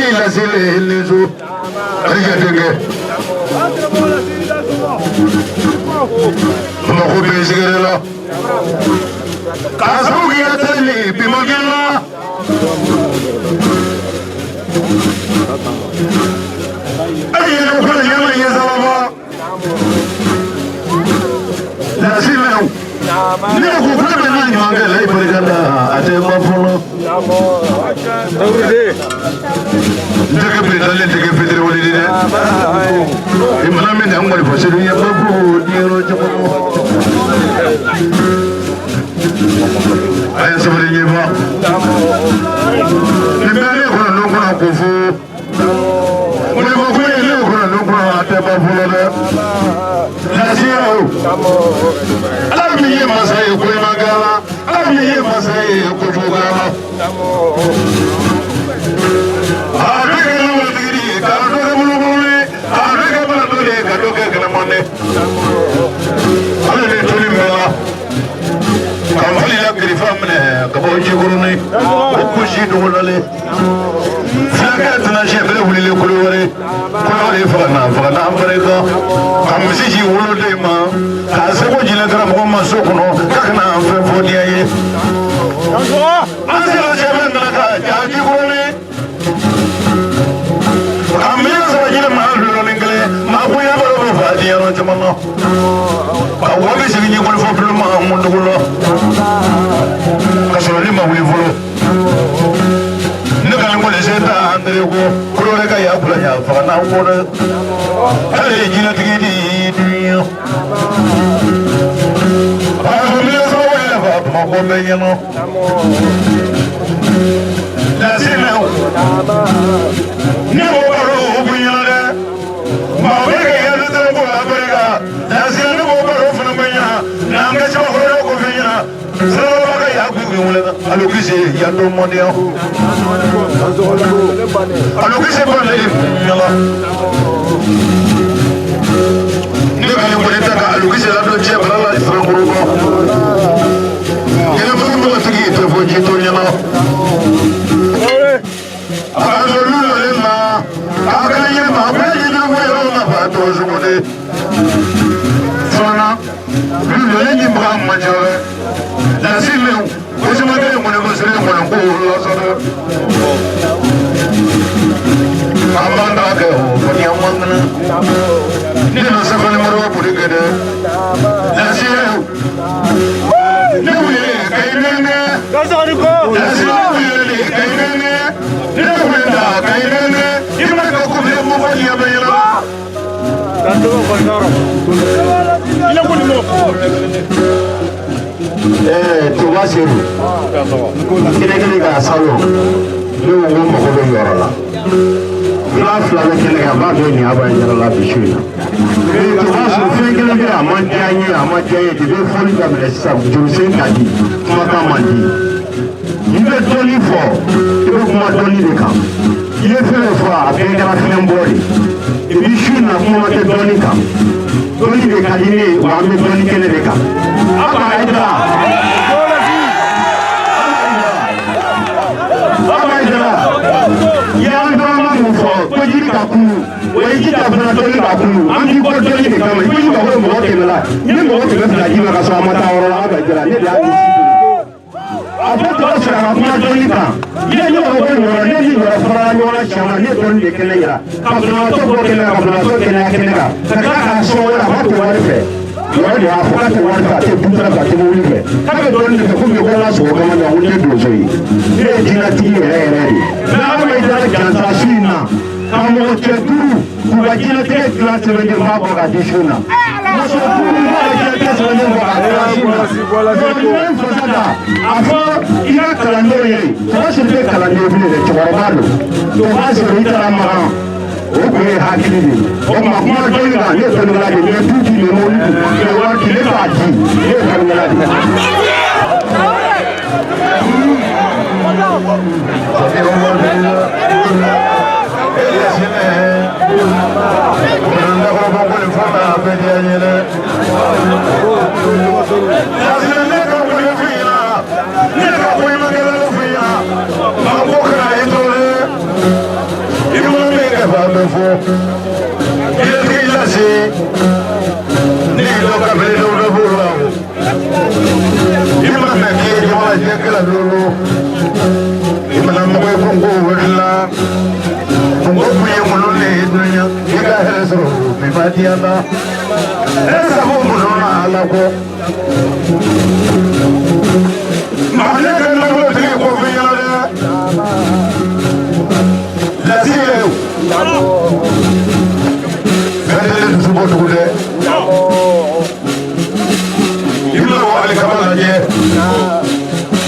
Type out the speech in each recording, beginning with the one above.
Lili la sile lizu. Aja denge. Moko bezigere la. Kasu giya tali bimagela. Aja nukula yama yezalama. La sile. Ne ko fana bɛ n'a ɲuman kɛ la i barikada a tɛ ban fɔlɔ. N tɛgɛ bɛ dalen tɛgɛ fitiri wuli dɛ. I mana min na n kɔni fɔ seli ɲɛ ba ko diyɔrɔ caman ma. A ye sabali ɲɛ fa. Nin bɛɛ ne kɔnɔ n'o kɔnɔ ko fo. Mun ko ko ye ne kɔnɔ n'o kɔnɔ a tɛ ban fɔlɔ dɛ. Lafiya o. Ala min ye masa ye ko i ma gala. Ala min ye masa ye ko jugu gala. A bɛ kɛ wulutigi ye ka dɔ kɛ bolokoli ye. A bɛ kɛ balatɔ ye ka dɔ kɛ kɛlɛmande. Ale de toli bɛ la. Ka mali la kirifa minɛ ka bɔ jikɔrɔni. O kusi dugulalen. Fulakɛ tɛna siɲɛ bɛɛ wulilen kolo wɛrɛ. Kolo de faga na an fana kan. Ka misi ci woloden ma. K'a seko jinɛ karamɔgɔ ma so kɔnɔ k'a kana an fɛn fɔ diɲɛ ye. An sera sɛbɛn nana ka ja jikɔrɔni. Ka miliyɔn saba ɲini maa lulɔnin kelen. Maa bonya bɛ dɔ fa diɲɛ caman na. Ka wa bɛ segin ɲɛkɔni fɔ bilen ma mun dugu la. Ka sɔrɔ ni ma wuli fɔlɔ. Ne ka nin kɔni sen ta an tere ko kolo wɛrɛ ka y'a bila ɲa faga n'an ko dɛ. Ale ye jinɛtigi de ye dunuya. A ko miliyɔn saba wɛrɛ fa Bamakɔ bɛɛ ɲɛna. Lasinɛw. Ne ko baro o bonya dɛ. Maa bɛ ka yɛlɛ tɛrɛ ko a barika. Lasinɛ ne ko baro fana bɛ ɲa. N'an ka caman hɔrɔnya ko fɛn ɲɛna. Siraba ka y'a kun wele la. Alo kisi yan don mɔndenya. Alo kisi ba ne ɲala. Ne ka nin kɔni ta ka alo kisi la dɔn cɛ bala la Farakɔrɔ kɔ. Yɛlɛmani mɔgɔtigi tɛ fɔ ji to ɲɛna. A ka sɔrɔ lulɔlen ma. A ka ɲɛ ma. A bɛɛ jijuru ko yɔrɔ ma fa tɔgɔ sugu de. Filanan lulɔlen ni bagan man ca dɛ. Lasinɛw. Ko caman kɛ mɔnɛ ko sere mɔnɛ ko la sɔrɔ. An b'an da kɛ o fɔni an man kɛnɛ. Ne nana safali mɔrɔ boli kɛ dɛ. Lasinɛw. Ne wele ka i nɛnɛ. Lasinɛw wele ka i nɛnɛ. Ne wele ka i nɛnɛ. I ma kɛ ko bɛ mɔgɔ ɲɛ bɛ yɛlɛ. Tuba seru. Kɛnɛ ka salon. Ne ko ko mago bɛ yɔrɔ la. Fila bɛ kɛnɛ kan a b'a dɔn nin a b'a yɛrɛ la bi su in na. Tuba seru fɛn kelen bɛ a man diya n ye a man diya n ye de bɛ fɔli daminɛ sisan jolisen ka di kumakan man di. I bɛ dɔɔni fɔ i bɛ kuma dɔɔni de kan. I ye fɛn fɔ a bɛɛ kɛra fɛn bɔ de. I bɛ su in na kuma ma kɛ dɔɔni kan. Dɔɔni de ka di ne ye wa an bɛ dɔɔni kɛnɛ de kan. A ka Haidara. Yan dɔrɔn mun fɔ ko jiri ka kunu o ye ji ta fana dɔɔni ka kunu an b'i bɔ dɔɔni de kama i b'i mago bɛ mɔgɔ 100 la ni mɔgɔ 200 d'i ma ka sɔrɔ a ma taa yɔrɔ la a bɛ jira ne de y'a a fɔ tɔgɔ sɔrɔ ka kuma dɔɔni kan i ye ɲɔgɔn ko ɲɔgɔn ne ni ɲɔgɔn farala ɲɔgɔn na caman ne dɔɔni de kɛnɛ yira ka banabaatɔ bɔ kɛnɛ kan ka banabaatɔ kɛnɛya kɛnɛ kan ka tila k'a sɔn wɛrɛ a b'a to wari fɛ yɔrɔ de y'a fɔ k'a tɛ wari fɛ a tɛ dutara fɛ a tɛ mobili fɛ k'a bɛ dɔɔni de fɛ komi ko n ka sogo kama na ko ne ye donso ye ne ye jinɛtigi yɛrɛ yɛrɛ de mɛ an bɛ jira jansa su in na ka mɔgɔ cɛ 5 k'u ka jinɛtigɛ dilan sɛbɛnden b'a bɔ ka di su na muso 5 k'u ka jinɛtigɛ sɛbɛnden bɔ ka dilan su na yɔrɔ fasa da a fɔ i ka kalandenw ye tɔgɔ siri tɛ kalanden bilen dɛ cɛkɔrɔba don donc b'a sɔrɔ i taara magan o kun ye hakili de ye o tuma kuma dɔɔni kan ne ye dɔɔnikɛla de ye ne du di ne mobili ne wari di ne b'a di ne ye dɔɔnikɛla de ye. befo. Il a dit, ni le cabello de bourreau. Il m'a dit, il m'a dit que la lolo. Il m'a dit qu'on go là. On go prier mon nez, il a raison, mais pas dire là. Essa bomba à la boca. Mas é que não vou ter confiança. La tire. Fais-le tout pour tout le. Il me voit aller comme la guerre.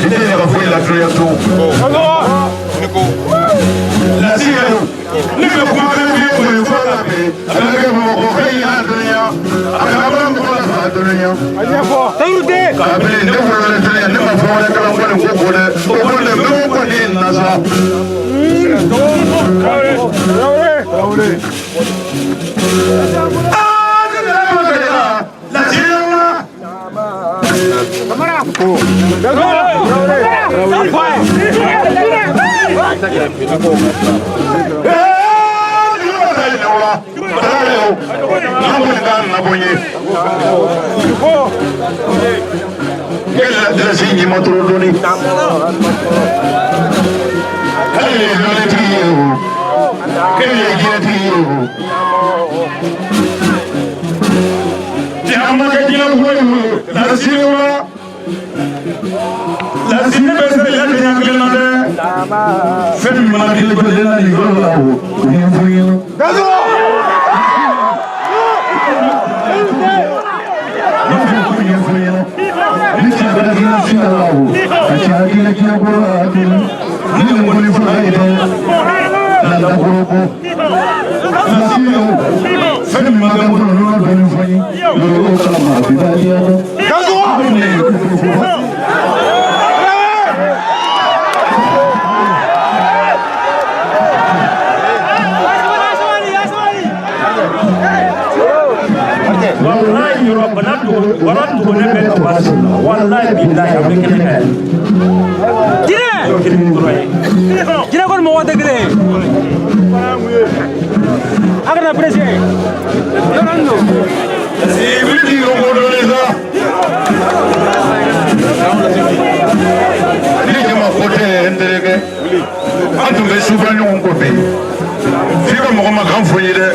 Il est refait la création. La tire. Ne me crois pas bien pour une fois la paix. Avec mon copain à Adrien. Avec mon copain à Adrien. Salut. Kabili ne ko le tele ne ma fo le kala ko le me ko ni nasa. La tira. Kamera. La signi motoroni. Kira kon mo wada gre. Agna prese. Yorando. Si vidi o modoleza. Ni ma fote enderege. Antu be subanu ko be. Fika mo ma kan foyi de.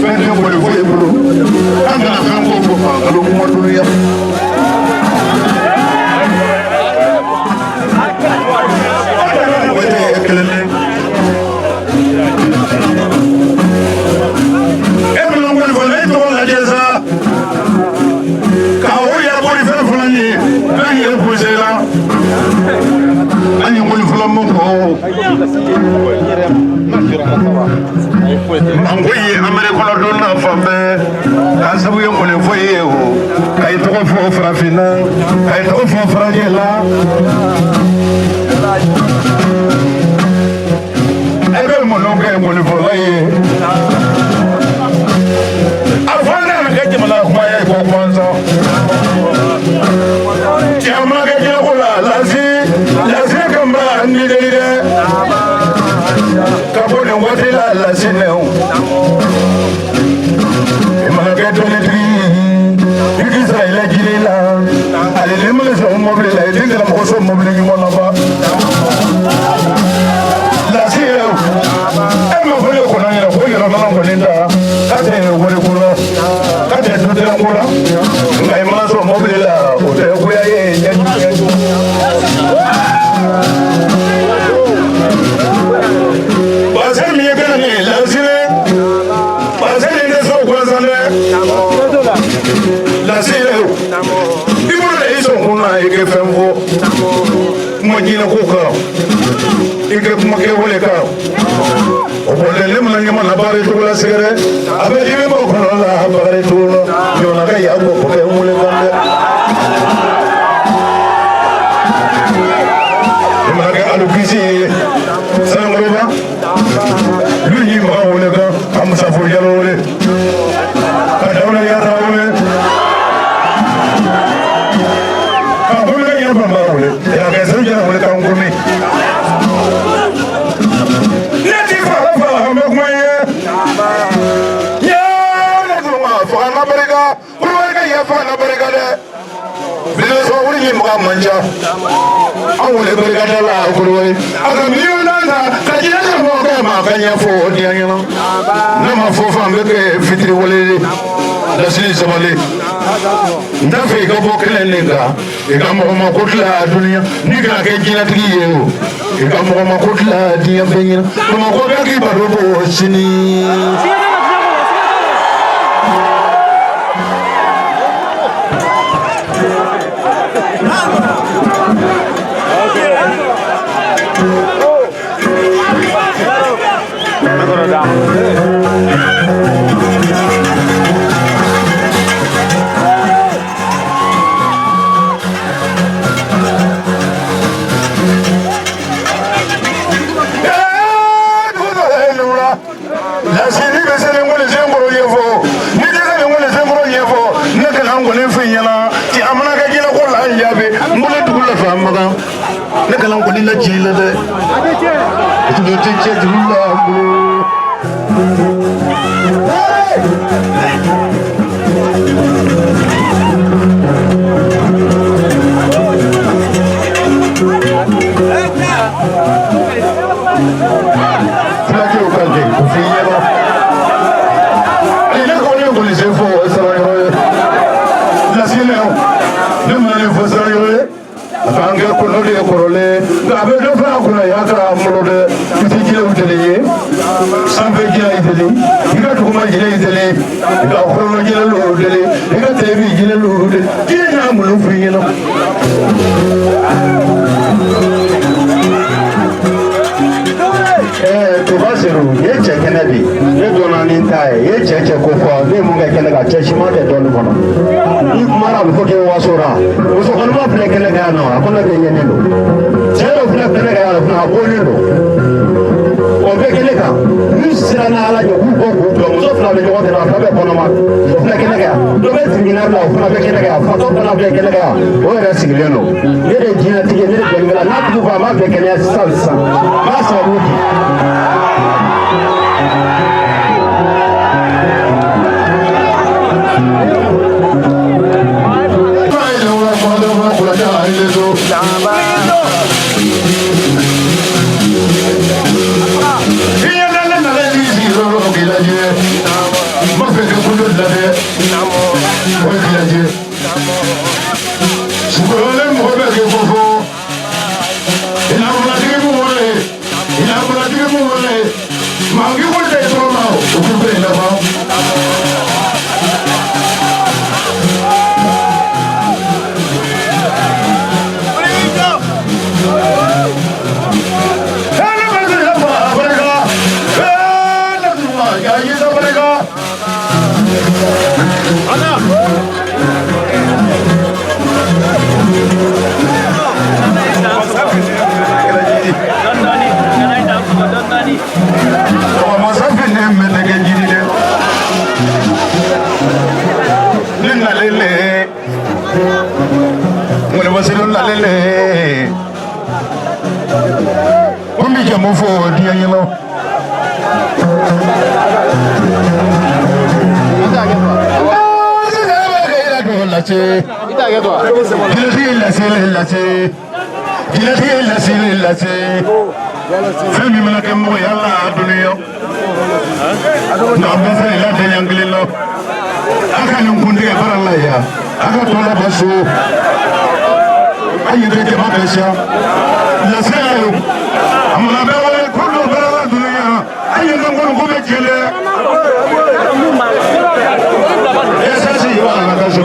fɛn tɛ boli foyi bolo an kana fɛn ko fɔ fankalo kuma dunuya o tɛ kelen ye e bɛna wele fɔ ne tɔgɔ lajɛ sa ka o yɛrɛ boli fɛn fana ye n'an yɛrɛ posé la an ye wele fɔlɔ mun fɔ mango ye amere kɔnɔ don na fan bɛɛ k'a sabu ye mɔlen fɔ ye o ka i tɔgɔ fɔ farafinna ka i tɔgɔ fɔ farajɛ la e bɛ mɔnɔ kɛ mɔlen fɔla ye a fɔ ne yɛrɛ kɛ jamana kuma ye ko kɔnsɔn cɛman kɛ jɛko la lasi kan b'a ni dɛ ka bɔ nin waati la lasinɛw i mana kɛ dɔnnitigi i k'i sara i lajili la ale ni mana sɔn mɔbili la i den kɛra mɔgɔ sɔn mɔbili ɲuman na ba lasinɛw e ma fɔ ne kɔnɔ yɛrɛ ko yɛlɛmana kɔni ta k'a tɛ wari ko la k'a tɛ dutɛrɛn ko la nka i mana sɔn mɔbili la o tɛ goya ye ɲɛjugu fɛn fɔ kuma ɲinɛko kan i kɛ kumakɛ wale kan o bɔlen ne mana ɲama na baara cogo la sɛgɛrɛ a bɛ i bɛ bɔ kɔnɔ la baara cogo la ɲɔgɔnna ka y'a bɔ kɔfɛ wale kan dɛ i mana kɛ alukisi ye sanakɔrɔba lu y'i maga wale kan ka musafo jalo wale ka dawula yara wale ya ke sɛbɛn jɛna wele kan komi ne ti fara an bɛ kuma ye ne tun ma fɔ an na barika kulubali ka yafa an na barika dɛ bilen sɔn wuli ni maga man ca an wele barika da la kulubali a ka miliyɔn na ka jinɛ ka fɔ kɛ ma ka ɲɛfɔ o diya ɲɛna ne ma fɔ fan bɛ kɛ fitiri wale lasili sabali n t'a fɛ i ka bɔ kelen de kan i ka mɔgɔ ma ko tila duniya n'i kana kɛ jinɛtigi ye o i ka mɔgɔ ma ko tila diɲɛ bɛɛ ɲɛna bamakɔ bɛɛ k'i baro bɔ sini. Ne kalan kɔni la tiɲɛ la dɛ o tɛ cɛ juru la bolo fulakew kan kɛ o f'i ɲɛna ne kɔni ye polisi fɔ sarayɔrɔ ye lasinɛw ne mana nin fɔ sarayɔrɔ ye an kɛ kɔnɔ de ye kɔrɔlen nka a bɛ dɔ fana kunna y'a kɛra malo dɛ i tɛ jinɛw deli ye sanfɛ jinɛ y'i deli i ka duguma jinɛ y'i deli i ka kɔrɔlɔ jinɛ l'olu deli i ka tɛbi jinɛ l'olu deli jinɛ y'a malo f'i ɲɛna. Tuba Seru ye cɛ kɛnɛ bi ne donna ni n ta ye ye cɛ ko fɔ ne mun kɛ kɛnɛ kan cɛ siman tɛ dɔɔnin kɔnɔ n'i kumara a bɛ fɔ k'e wasora muso kɔnɔma filɛ kɛnɛ kan yan nɔ a ko ne bɛ ɲɛnen don cɛ dɔ filɛ kɛnɛ kan yan nɔ a bɔlen don o bɛɛ kɛnɛ kan n'u sera n'a ala ɲɛ k'u bɔ k'u jɔ muso fila bɛ ɲɔgɔn tɛmɛ a fila bɛ kɔnɔma o filɛ kɛnɛ kan yan dɔ bɛ sigilen bila o fana bɛ kɛnɛ kan yan fatɔ fana filɛ kɛnɛ kan yan o yɛrɛ sigilen don ne de ye jinɛtigi ye ne de jɔnkɛla n'a tigi fɔ a m'a bɛɛ kɛnɛya sisan sisan n b'a sababu di. Yeah. kulu lade o kilaje sukole mo be ke fofo ina mo latike mo wole mangi ko te to ma o ku be la ba Mufo dia yelo femi mana ke mo yalla aduniyo na bese la de yanglilo aka nyungunde baralla ya aka tola basu ayede ke mabesha la sayo amuna be wala kullu baralla dunya ayede ngoro ko be jele esa si wala ka so